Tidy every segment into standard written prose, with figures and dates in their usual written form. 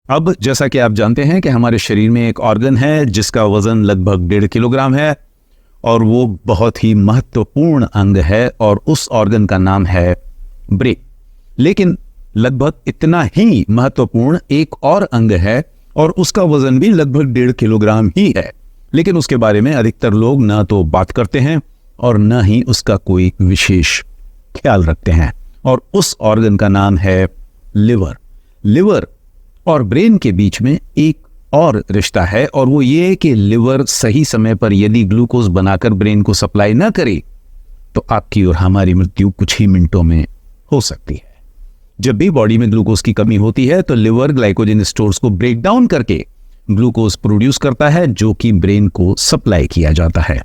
अब जैसा कि आप जानते हैं कि हमारे शरीर में एक ऑर्गन है जिसका वजन लगभग 1.5 किलोग्राम है और वो बहुत ही महत्वपूर्ण अंग है और उस ऑर्गन का नाम है ब्रेन। लेकिन लगभग इतना ही महत्वपूर्ण एक और अंग है और उसका वजन भी लगभग 1.5 किलोग्राम ही है, लेकिन उसके बारे में अधिकतर लोग ना तो बात करते हैं और न ही उसका कोई विशेष ख्याल रखते हैं। और उस ऑर्गन का नाम है लिवर। लिवर और ब्रेन के बीच में एक और रिश्ता है और वो ये कि लिवर सही समय पर यदि ग्लूकोज बनाकर ब्रेन को सप्लाई ना करे तो आपकी और हमारी मृत्यु कुछ ही मिनटों में हो सकती है। जब भी बॉडी में ग्लूकोज की कमी होती है तो लिवर ग्लाइकोजन स्टोर्स को ब्रेक डाउन करके ग्लूकोज प्रोड्यूस करता है जो कि ब्रेन को सप्लाई किया जाता है।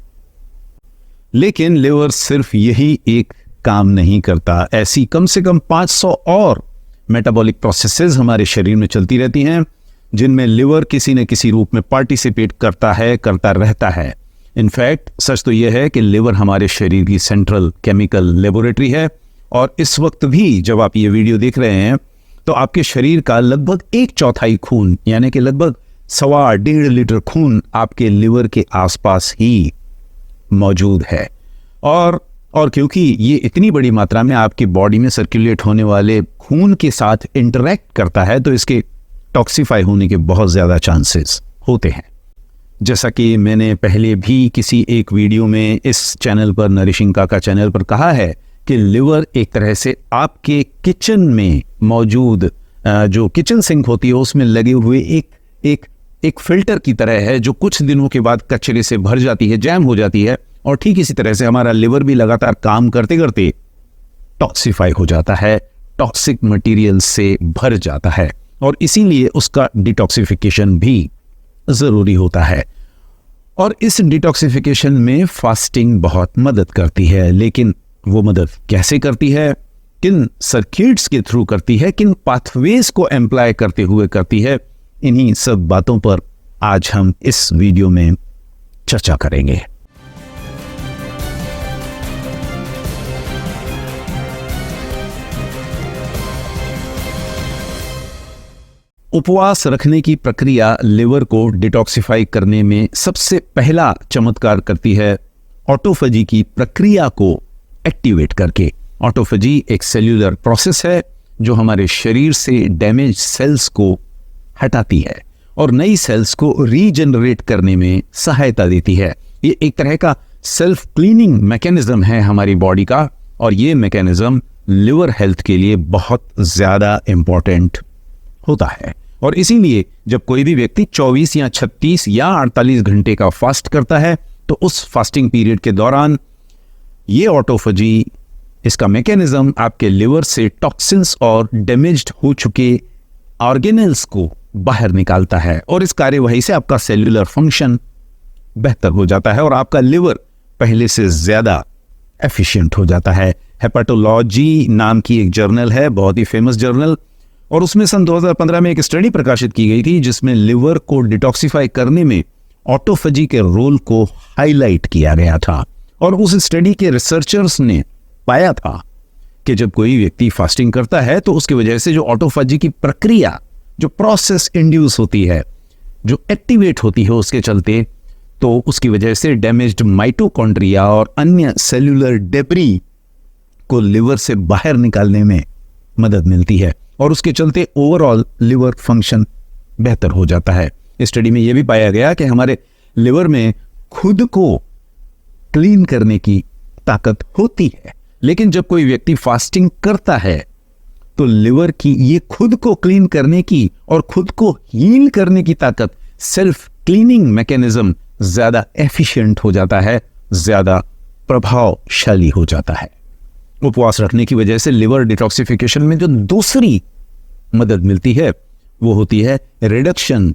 लेकिन लिवर सिर्फ यही एक काम नहीं करता, ऐसी कम से कम 500 और मेटाबॉलिक प्रोसेसेस हमारे शरीर में चलती रहती हैं जिनमें लिवर किसी न किसी रूप में पार्टिसिपेट करता रहता है। इनफैक्ट सच तो यह है कि लिवर हमारे शरीर की सेंट्रल केमिकल लेबोरेटरी है और इस वक्त भी जब आप ये वीडियो देख रहे हैं तो आपके शरीर का लगभग 1/4 खून यानी कि लगभग 1.25 लीटर खून आपके लिवर के आसपास ही मौजूद है। और क्योंकि ये इतनी बड़ी मात्रा में आपकी बॉडी में सर्कुलेट होने वाले खून के साथ इंटरैक्ट करता है तो इसके टॉक्सिफाई होने के बहुत ज़्यादा चांसेस होते हैं। जैसा कि मैंने पहले भी किसी एक वीडियो में इस चैनल पर, नरिशिंग काका चैनल पर कहा है कि लिवर एक तरह से आपके किचन में मौजूद जो किचन सिंक होती है उसमें लगे हुए एक फिल्टर की तरह है जो कुछ दिनों के बाद कचरे से भर जाती है, जैम हो जाती है। और ठीक इसी तरह से हमारा लिवर भी लगातार काम करते करते टॉक्सिफाई हो जाता है, टॉक्सिक मटेरियल से भर जाता है और इसीलिए उसका डिटॉक्सिफिकेशन भी जरूरी होता है। और इस डिटॉक्सिफिकेशन में फास्टिंग बहुत मदद करती है। लेकिन वो मदद कैसे करती है, किन सर्किट्स के थ्रू करती है, किन पाथवेज को एम्प्लॉय करते हुए करती है, इन्हीं सब बातों पर आज हम इस वीडियो में चर्चा करेंगे। उपवास रखने की प्रक्रिया लिवर को डिटॉक्सिफाई करने में सबसे पहला चमत्कार करती है ऑटोफेजी की प्रक्रिया को एक्टिवेट करके। ऑटोफेजी एक सेल्यूलर प्रोसेस है जो हमारे शरीर से डैमेज सेल्स को हटाती है और नई सेल्स को रीजनरेट करने में सहायता देती है। ये एक तरह का सेल्फ क्लीनिंग मैकेनिज्म है हमारी बॉडी का और ये मैकेनिज्म लिवर हेल्थ के लिए बहुत ज़्यादा इम्पोर्टेंट होता है। और इसीलिए जब कोई भी व्यक्ति 24 या 36 या 48 घंटे का फास्ट करता है तो उस फास्टिंग पीरियड के दौरान ये ऑटोफेजी, इसका मैकेनिज्म आपके लिवर से टॉक्सिन्स और डैमेज्ड हो चुके ऑर्गेनेल्स को बाहर निकालता है और इस कार्यवाही से आपका सेल्यूलर फंक्शन बेहतर हो जाता है और आपका लिवर पहले से ज्यादा एफिशिएंट हो जाता है। हेपेटोलॉजी नाम की एक जर्नल है, बहुत ही फेमस जर्नल, और उसमें सन 2015 में एक स्टडी प्रकाशित की गई थी जिसमें लिवर को डिटॉक्सिफाई करने में ऑटोफेजी के रोल को हाईलाइट किया गया था। और उस स्टडी के रिसर्चर्स ने पाया था कि जब कोई व्यक्ति फास्टिंग करता है तो उसकी वजह से जो ऑटोफेजी की प्रक्रिया, जो प्रोसेस इंड्यूस होती है, जो एक्टिवेट होती है उसके चलते, तो उसकी वजह से डैमेज्ड माइटोकॉन्ड्रिया और अन्य सेल्यूलर डेब्री को लिवर से बाहर निकालने में मदद मिलती है और उसके चलते ओवरऑल लिवर फंक्शन बेहतर हो जाता है। स्टडी में यह भी पाया गया कि हमारे लिवर में खुद को क्लीन करने की ताकत होती है, लेकिन जब कोई व्यक्ति फास्टिंग करता है तो लिवर की ये खुद को क्लीन करने की और खुद को हील करने की ताकत, सेल्फ क्लीनिंग मैकेनिज्म ज्यादा एफिशिएंट हो जाता है, ज्यादा प्रभावशाली हो जाता है। उपवास रखने की वजह से लिवर डिटॉक्सिफिकेशन में जो दूसरी मदद मिलती है वो होती है रिडक्शन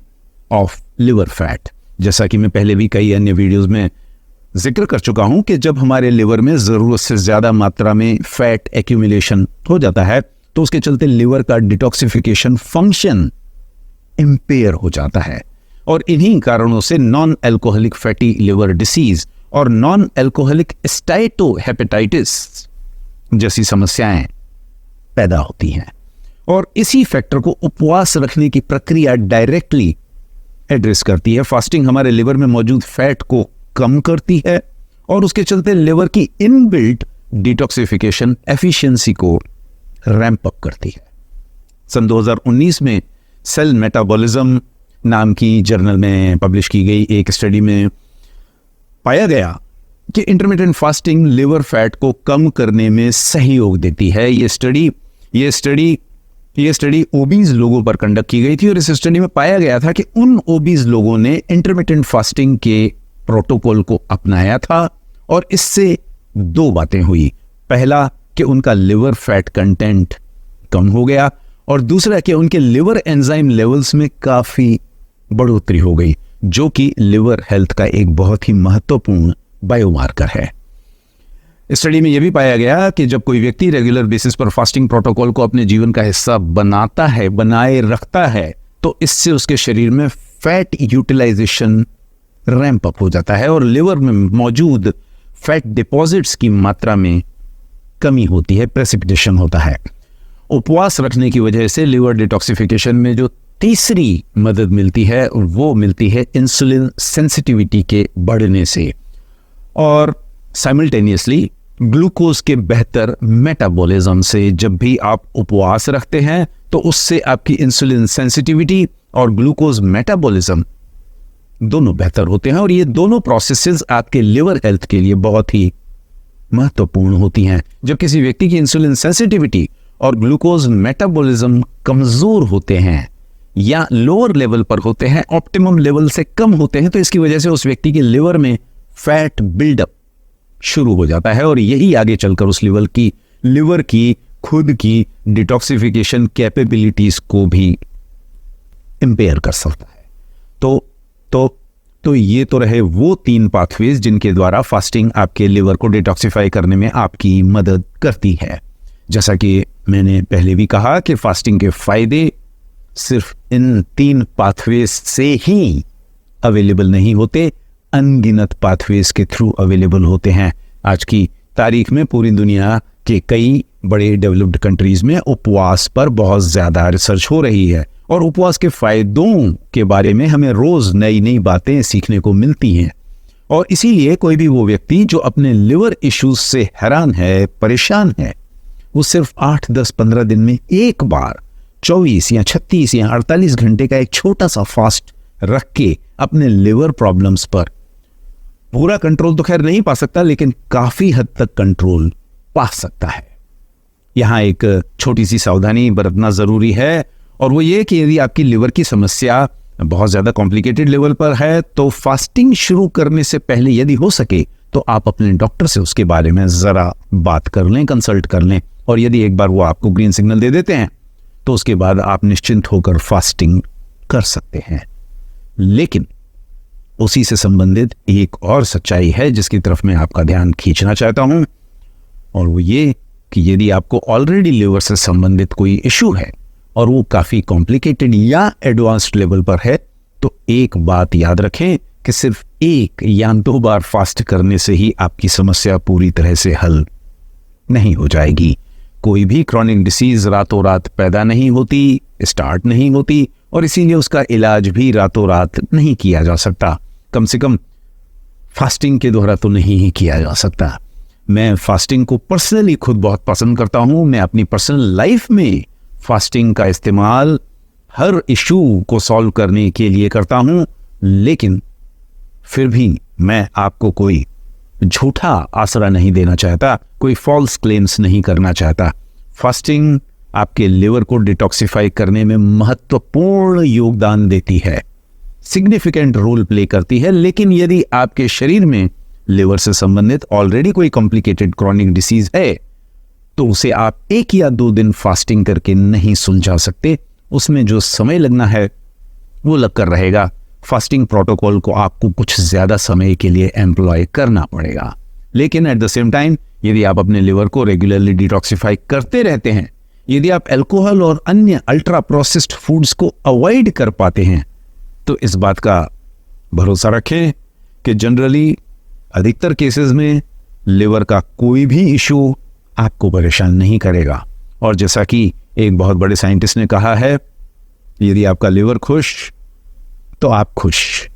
ऑफ लिवर फैट। जैसा कि मैं पहले भी कई अन्य वीडियोस में जिक्र कर चुका हूं कि जब हमारे लिवर में जरूरत से ज्यादा मात्रा में फैट एक्यूमुलेशन हो जाता है तो उसके चलते लिवर का डिटॉक्सिफिकेशन फंक्शन इंपेयर हो जाता है और इन्हीं कारणों से non alcoholic fatty liver disease और नॉन एल्कोहलिक स्टाइटोहेपेटाइटिस जैसी समस्याएं पैदा होती हैं। और इसी फैक्टर को उपवास रखने की प्रक्रिया डायरेक्टली एड्रेस करती है। फास्टिंग हमारे लिवर में मौजूद फैट को कम करती है और उसके चलते लिवर की इनबिल्ट डिटॉक्सिफिकेशन एफिशिएंसी को रैंप अप करती है। सन 2019 में सेल मेटाबॉलिज्म नाम की जर्नल में पब्लिश की गई एक स्टडी में पाया गया कि इंटरमिटेंट फास्टिंग लिवर फैट को कम करने में सहयोग देती है। ये स्टडी ओबीज लोगों पर कंडक्ट की गई थी और इस स्टडी में पाया गया था कि उन ओबीज लोगों ने इंटरमिटेंट फास्टिंग के प्रोटोकॉल को अपनाया था और इससे दो बातें हुई। पहला कि उनका लिवर फैट कंटेंट कम हो गया और दूसरा कि उनके लिवर एंजाइम लेवल्स में काफी बढ़ोतरी हो गई, जो कि लिवर हेल्थ का एक बहुत ही महत्वपूर्ण बायोमार्कर है। स्टडी में यह भी पाया गया कि जब कोई व्यक्ति रेगुलर बेसिस पर फास्टिंग प्रोटोकॉल को अपने जीवन का हिस्सा बनाए रखता है, तो इससे उसके शरीर में फैट यूटिलाइजेशन रैंप अप हो जाता है और लिवर में मौजूद फैट डिपॉजिट्स की मात्रा में कमी होती है, प्रेसिपिटेशन होता है। उपवास रखने की वजह से लिवर डिटॉक्सिफिकेशन में जो तीसरी मदद मिलती है वो मिलती है इंसुलिन सेंसिटिविटी के बढ़ने से और साइमल्टेनियसली ग्लूकोज के बेहतर मेटाबॉलिज्म से। जब भी आप उपवास रखते हैं तो उससे आपकी इंसुलिन सेंसिटिविटी और ग्लूकोज मेटाबॉलिज्म दोनों बेहतर होते हैं और ये दोनों प्रोसेसेस आपके लिवर हेल्थ के लिए बहुत ही महत्वपूर्ण होती हैं। जब किसी व्यक्ति की इंसुलिन सेंसिटिविटी और ग्लूकोज मेटाबॉलिज्म कमजोर होते हैं या लोअर लेवल पर होते हैं, ऑप्टिमम लेवल से कम होते हैं, तो इसकी वजह से उस व्यक्ति के लिवर में फैट बिल्डअप शुरू हो जाता है और यही आगे चलकर उस लिवर की खुद की डिटॉक्सिफिकेशन कैपेबिलिटीज को भी इंपेयर कर सकता है। तो ये तो रहे वो 3 पाथवेज जिनके द्वारा फास्टिंग आपके लिवर को डिटॉक्सिफाई करने में आपकी मदद करती है। जैसा कि मैंने पहले भी कहा कि फास्टिंग के फायदे सिर्फ इन 3 पाथवेज से ही अवेलेबल नहीं होते, अनगिनत पाथवेज के थ्रू अवेलेबल होते हैं। आज की तारीख में पूरी दुनिया के कई बड़े डेवलप्ड कंट्रीज में उपवास पर बहुत ज्यादा रिसर्च हो रही है और उपवास के फायदों के बारे में हमें रोज नई नई बातें सीखने को मिलती हैं और इसीलिए कोई भी वो व्यक्ति जो अपने लिवर इश्यूज से हैरान है, परेशान है, वो सिर्फ 8, 10, 15 दिन में एक बार 24 या 36 या 48 घंटे का एक छोटा सा फास्ट रख के अपने लिवर प्रॉब्लम्स पर पूरा कंट्रोल तो खैर नहीं पा सकता, लेकिन काफी हद तक कंट्रोल पा सकता है। यहां एक छोटी सी सावधानी बरतना जरूरी है और वो ये कि यदि आपकी लिवर की समस्या बहुत ज्यादा कॉम्प्लिकेटेड लेवल पर है तो फास्टिंग शुरू करने से पहले यदि हो सके तो आप अपने डॉक्टर से उसके बारे में जरा बात कर लें, कंसल्ट कर लें और यदि एक बार वो आपको ग्रीन सिग्नल दे देते हैं तो उसके बाद आप निश्चिंत होकर फास्टिंग कर सकते हैं। लेकिन उसी से संबंधित एक और सच्चाई है जिसकी तरफ मैं आपका ध्यान खींचना चाहता हूं और वो ये कि यदि आपको ऑलरेडी लिवर से संबंधित कोई इश्यू है और वो काफी कॉम्प्लिकेटेड या एडवांस्ड लेवल पर है तो एक बात याद रखें कि सिर्फ 1 या 2 बार फास्ट करने से ही आपकी समस्या पूरी तरह से हल नहीं हो जाएगी। कोई भी क्रॉनिक डिसीज रातों रात पैदा नहीं होती, स्टार्ट नहीं होती और इसीलिए उसका इलाज भी रातों रात नहीं किया जा सकता, कम से कम फास्टिंग के द्वारा तो नहीं ही किया जा सकता। मैं फास्टिंग को पर्सनली खुद बहुत पसंद करता हूं। मैं अपनी पर्सनल लाइफ में फास्टिंग का इस्तेमाल हर इशू को सॉल्व करने के लिए करता हूं, लेकिन फिर भी मैं आपको कोई झूठा आसरा नहीं देना चाहता, कोई फॉल्स क्लेम्स नहीं करना चाहता। फास्टिंग आपके लिवर को डिटॉक्सिफाई करने में महत्वपूर्ण योगदान देती है, सिग्निफिकेंट रोल प्ले करती है, लेकिन यदि आपके शरीर में लिवर से संबंधित ऑलरेडी कोई कॉम्प्लिकेटेड क्रॉनिक डिसीज है तो उसे आप 1 या 2 दिन फास्टिंग करके नहीं सुलझा सकते। उसमें जो समय लगना है वो लगकर रहेगा। फास्टिंग प्रोटोकॉल को आपको कुछ ज्यादा समय के लिए एम्प्लॉय करना पड़ेगा, लेकिन एट द सेम टाइम यदि आप अपने लिवर को रेगुलरली डिटॉक्सिफाई करते रहते हैं, यदि आप अल्कोहल और अन्य अल्ट्रा प्रोसेस्ड फूड्स को अवॉइड कर पाते हैं, तो इस बात का भरोसा रखें कि जनरली अधिकतर केसेस में लिवर का कोई भी इशू आपको परेशान नहीं करेगा। और जैसा कि एक बहुत बड़े साइंटिस्ट ने कहा है, यदि आपका लिवर खुश तो आप खुश।